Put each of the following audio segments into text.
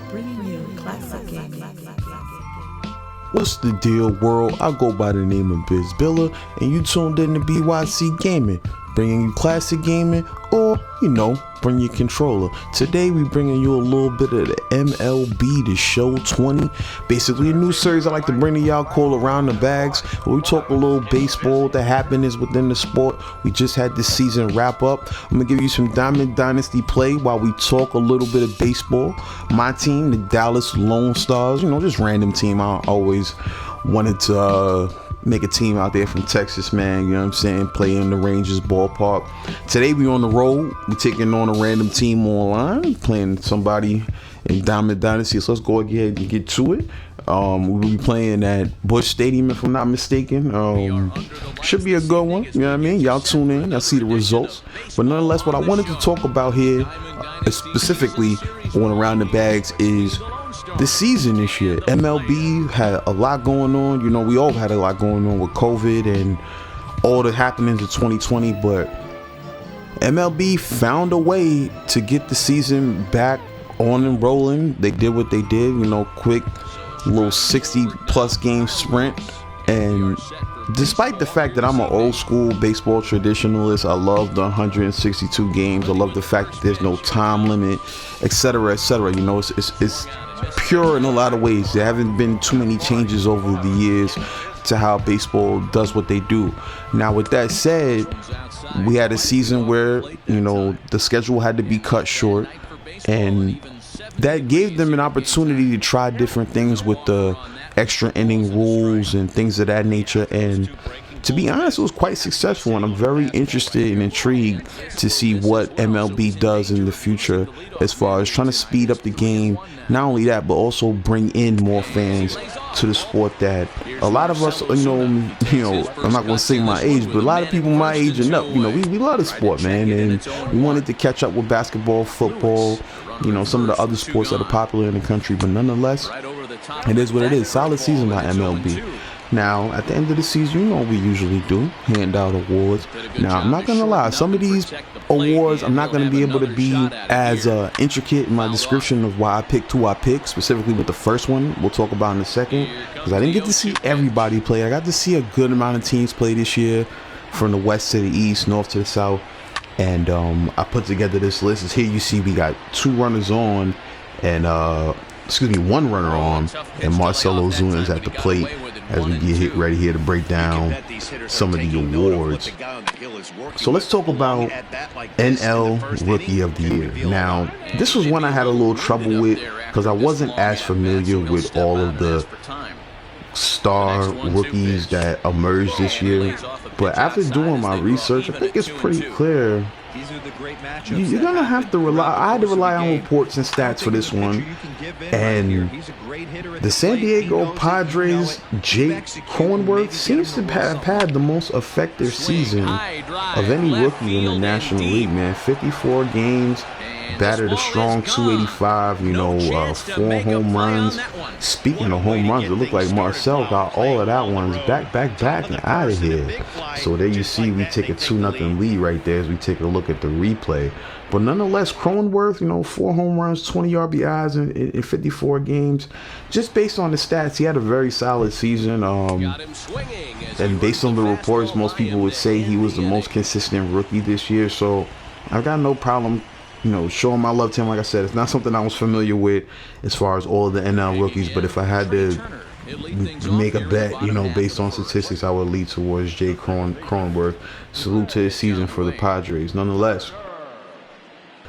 bringing you classic gaming. What's the deal, world? I go by the name of Biz Billa, and you tuned in to BYC Gaming, bringing you classic gaming, or, bring your controller. Today we bringing you a little bit of the MLB The Show 20, basically a new series I like to bring to y'all called Around the Bags, where we talk a little baseball, the happenings within the sport. We just had this season wrap up. I'm gonna give you some Dynasty play while we talk a little bit of baseball. My team, the Dallas Lone Stars, just random team. I always wanted to make a team out there from Texas, man, you know what I'm saying, play in the Rangers ballpark. Today we on the road, we taking on a random team online, playing somebody in Diamond Dynasty, so let's go ahead and get to it. We'll be playing at Busch Stadium, if I'm not mistaken. Should be a good one, you know what I mean? Y'all tune in, y'all see the results. But nonetheless, what I wanted to talk about here, specifically on Around the Bags, is the season this year. MLB had a lot going on. We all had a lot going on with COVID and all the happenings of 2020, but MLB found a way to get the season back on and rolling. They did what they did, quick little 60 plus game sprint. And despite the fact that I'm an old school baseball traditionalist, I love the 162 games. I love the fact that there's no time limit, etc., etc. It's pure in a lot of ways. There haven't been too many changes over the years to how baseball does what they do. Now, with that said, we had a season where the schedule had to be cut short, and that gave them an opportunity to try different things with the extra inning rules and things of that nature. And to be honest, it was quite successful, and I'm very interested and intrigued to see what MLB does in the future as far as trying to speed up the game. Not only that, but also bring in more fans to the sport that a lot of us, I'm not going to say my age, but a lot of people my age and up, we love the sport, man, and we wanted to catch up with basketball, football, some of the other sports that are popular in the country. But nonetheless, it is what it is. Solid season by MLB. Now, at the end of the season, what we usually do, hand out awards. Now, I'm not going to lie, some of these awards, I'm not going to be able to be as intricate in my description of why I picked who I picked, specifically with the first one we'll talk about in a second, because I didn't get to see everybody play. I got to see a good amount of teams play this year, from the west to the east, north to the south, and I put together this list. As here you see we got one runner on, and Marcell Ozuna is at the plate as we get ready here to break down some of the awards. So let's talk about NL Rookie of the Year. Now, this was one I had a little trouble with because I wasn't as familiar with all of the star rookies that emerged this year. But after doing my research, I think it's pretty clear you're gonna have to rely. I had to rely on reports and stats for this one, and the San Diego Padres' Jake Cronenworth seems to have had the most effective season of any rookie in the National League. Man, 54 games, batted a strong 285. 4 home runs. Speaking of home runs, it looked like Marcell got all of that ones back, and out of here. So there you see, we take a 2-0 lead right there as we take a look at the replay. But nonetheless, Cronenworth, 4 home runs, 20 RBIs in 54 games. Just based on the stats, he had a very solid season. And based on the reports, most people would say he was the most consistent rookie this year. So I've got no problem showing my love to him. Like I said, it's not something I was familiar with as far as all of the NL rookies, but if I had to make a bet, based on statistics, I would lead towards Jay Cronenworth. Salute to his season for the Padres. Nonetheless,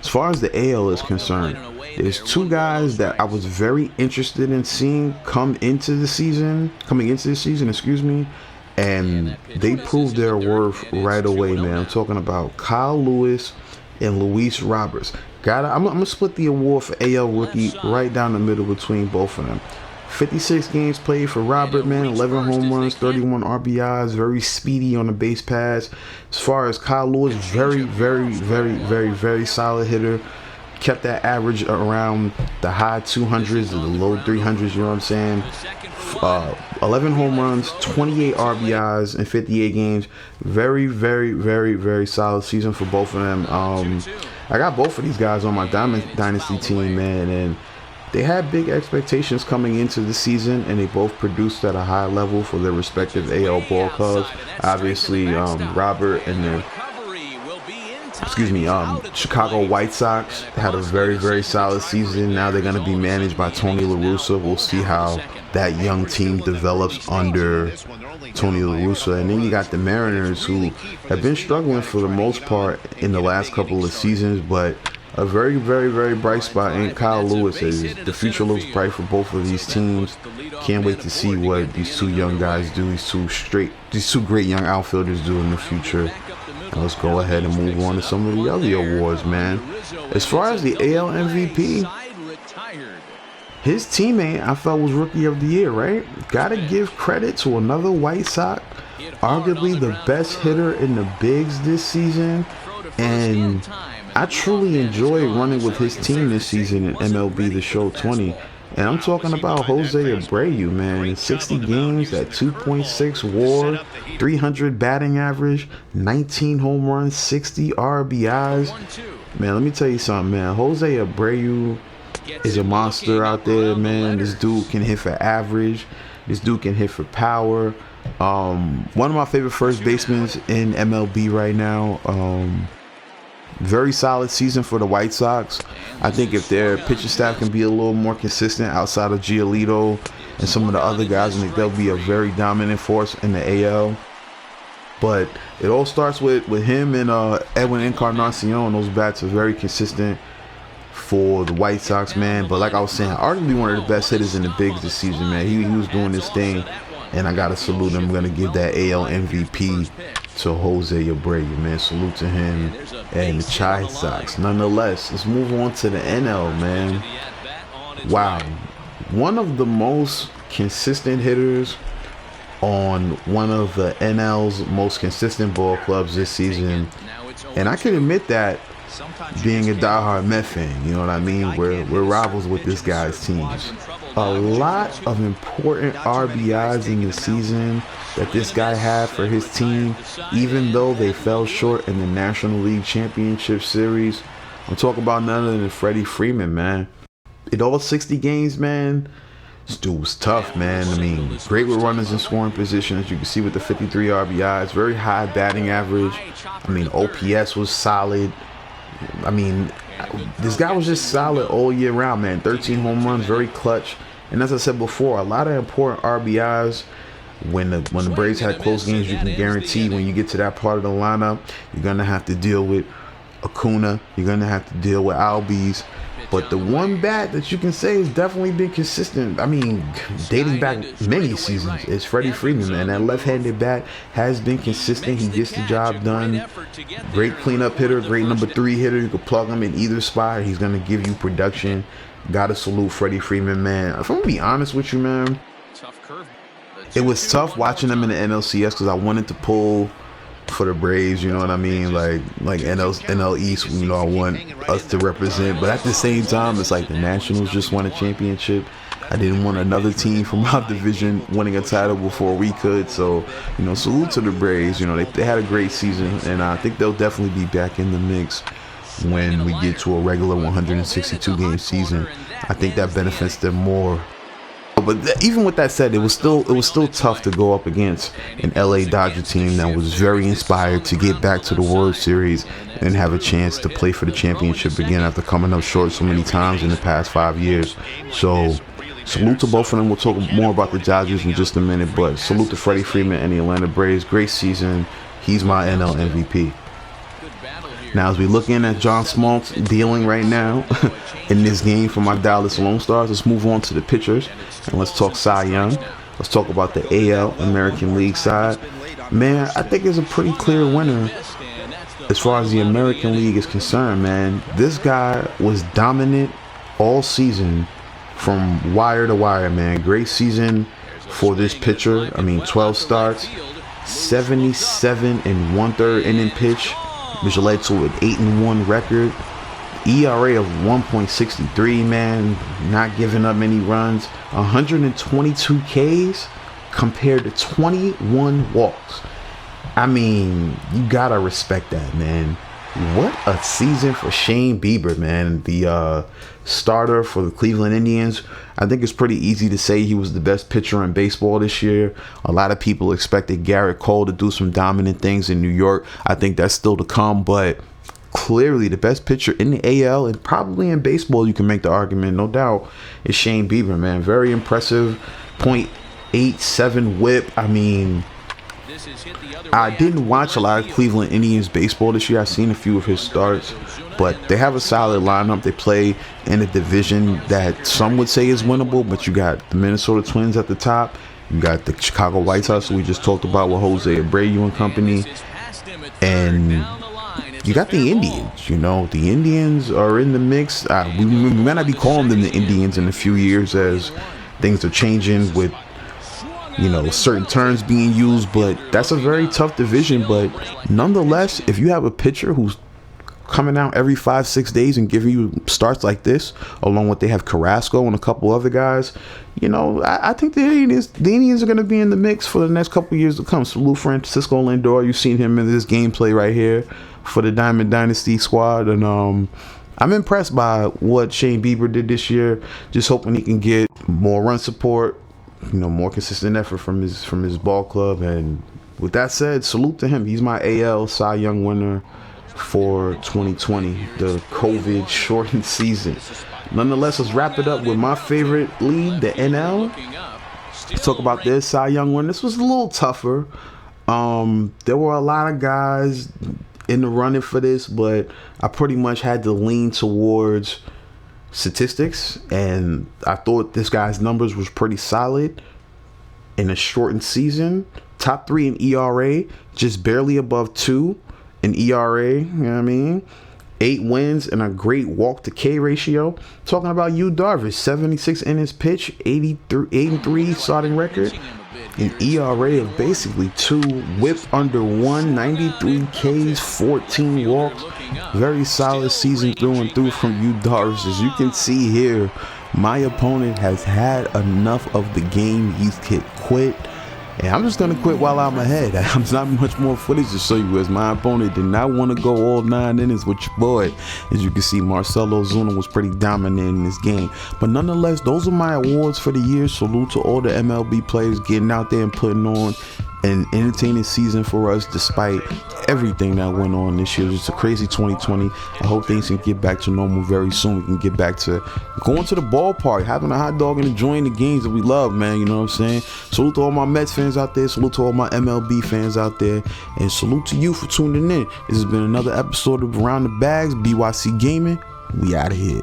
as far as the AL is concerned, there's 2 guys that I was very interested in seeing coming into the season, and they proved their worth right away, man. I'm talking about Kyle Lewis and Luis Roberts. I'm gonna split the award for AL Rookie right down the middle between both of them. 56 games played for Robert, man. 11 home runs, 31 RBIs. Very speedy on the base paths. As far as Kyle Lewis, very, very, very, very, very solid hitter. Kept that average around the high 200s and the low 300s. You know what I'm saying? 11 home runs, 28 RBIs in 58 games. Very, very, very, very solid season for both of them. I got both of these guys on my Dynasty team, man, and they had big expectations coming into the season, and they both produced at a high level for their respective AL ball clubs. Obviously, Robert and the Chicago White Sox had a very, very solid season. Now they're going to be managed by Tony La Russa. We'll see how that young team develops under Tony La Russa. And then you got the Mariners, who have been struggling for the most part in the last couple of seasons, but a very, very, very bright spot in Kyle Lewis. The future looks bright for both of these teams. Can't wait to see what these two young guys do, these two great young outfielders do in the future. And let's go ahead and move on to some of the other awards, man. As far as the AL MVP, his teammate I felt was Rookie of the Year, right? Gotta give credit to another White Sox, arguably the best hitter in the bigs this season. And I truly enjoyed running with his team this season in MLB The Show 20. And I'm talking about Jose Abreu, man. In 60 games, that 2.6 WAR, 300 batting average, 19 home runs, 60 RBIs. Man, let me tell you something, man. Jose Abreu is a monster out there, man. This dude can hit for average. This dude can hit for power. One of my favorite first basemen in MLB right now. Very solid season for the White Sox. I think if their pitching staff can be a little more consistent outside of Giolito and some of the other guys, I think they'll be a very dominant force in the AL. But it all starts with him and Edwin Encarnacion. Those bats are very consistent for the White Sox, man. But like I was saying, arguably one of the best hitters in the bigs this season, man. He was doing this thing, and I gotta salute him. I'm gonna give that AL MVP to Jose Abreu, man. Salute to him and the Chi Sox. Nonetheless, let's move on to the NL, man. Wow, one of the most consistent hitters on one of the NL's most consistent ball clubs this season, and I can admit that being a diehard Met fan, you know what I mean? We're rivals with this guy's teams. A lot of important RBIs in the season that this guy had for his team, even though they fell short in the National League Championship Series. I'm talking about none other than Freddie Freeman, man. In all 60 games, man, this dude was tough, man. I mean, great with runners in scoring position, as you can see with the 53 RBIs, very high batting average. I mean, OPS was solid. I mean, this guy was just solid all year round, man. 13 home runs, very clutch. And as I said before, a lot of important RBIs. When the Braves had close games, you can guarantee when you get to that part of the lineup, you're going to have to deal with Acuna. You're going to have to deal with Albies. But the one bat that you can say has definitely been consistent, I mean, dating back many seasons, is Freddie Freeman, man. That left-handed bat has been consistent. He gets the job done. Great cleanup hitter, great number 3 hitter. You can plug him in either spot. He's going to give you production. Got to salute Freddie Freeman, man. If I'm going to be honest with you, man, it was tough watching them in the NLCS because I wanted to pull for the Braves, you know what I mean? Like NL East, you know, I want us to represent. But at the same time, it's like the Nationals just won a championship. I didn't want another team from our division winning a title before we could. So, you know, salute to the Braves. You know, they had a great season, and I think they'll definitely be back in the mix when we get to a regular 162-game season. I think that benefits them more. But even with that said, it was still tough to go up against an LA Dodger team that was very inspired to get back to the World Series and have a chance to play for the championship again after coming up short so many times in the past 5 years. So salute to both of them. We'll talk more about the Dodgers in just a minute, but salute to Freddie Freeman and the Atlanta Braves. Great season. He's my NL MVP. Now, as we look in at John Smoltz dealing right now in this game for my Dallas Lone Stars, let's move on to the pitchers and let's talk Cy Young. Let's talk about the AL American League side. Man, I think it's a pretty clear winner as far as the American League is concerned, man. This guy was dominant all season from wire to wire, man. Great season for this pitcher. I mean, 12 starts, 77 and 1/3 inning pitch, which led to an 8-1 record. ERA of 1.63, man. Not giving up many runs. 122 Ks compared to 21 walks. I mean, you gotta respect that, man. What a season for Shane Bieber, man. The starter for the Cleveland Indians. I think it's pretty easy to say he was the best pitcher in baseball this year. A lot of people expected Garrett Cole to do some dominant things in New York. I think that's still to come, but clearly the best pitcher in the AL and probably in baseball, you can make the argument, no doubt, is Shane Bieber, man. Very impressive. .87 whip. I mean, I didn't watch a lot of Cleveland Indians baseball this year. I've seen a few of his starts, but they have a solid lineup. They play in a division that some would say is winnable, but you got the Minnesota Twins at the top. You got the Chicago White Sox, we just talked about with Jose Abreu and company. And you got the Indians. You know, the Indians are in the mix. We might not be calling them the Indians in a few years as things are changing with, you know, certain terms being used, but that's a very tough division. But nonetheless, if you have a pitcher who's coming out every 5-6 days and giving you starts like this, along with they have Carrasco and a couple other guys, you know, I think the Indians are going to be in the mix for the next couple of years to come. Salute Francisco Lindor. You've seen him in this gameplay right here for the Diamond Dynasty squad, and I'm impressed by what Shane Bieber did this year. Just hoping he can get more run support, you know, more consistent effort from his ball club. And with that said, salute to him. He's my AL Cy Young winner for 2020, the COVID shortened season. Nonetheless, let's wrap it up with my favorite league, the NL. Let's talk about this Cy Young winner. This was a little tougher. There were a lot of guys in the running for this, but I pretty much had to lean towards statistics, and I thought this guy's numbers was pretty solid in a shortened season. Top 3 in ERA, just barely above 2 in ERA, you know what I mean? 8 wins and a great walk to K ratio. Talking about Yu Darvish, 76 innings pitch, 83 starting record, an ERA of basically 2, whip under 1, 93 Ks, 14 walks. Very solid season through and through from Yu Darvish. As you can see here, my opponent has had enough of the game. He's hit quit. And I'm just going to quit while I'm ahead. There's not much more footage to show you, as my opponent did not want to go all 9 innings with your boy. As you can see, Marcell Ozuna was pretty dominant in this game. But nonetheless, those are my awards for the year. Salute to all the MLB players getting out there and putting on an entertaining season for us despite everything that went on this year. It's a crazy 2020. I hope things can get back to normal very soon. We can get back to going to the ballpark, having a hot dog, and enjoying the games that we love, man. You know what I'm saying? Salute to all my Mets fans out there. Salute to all my MLB fans out there. And salute to you for tuning in. This has been another episode of Around the Bags, BYC Gaming. We out of here.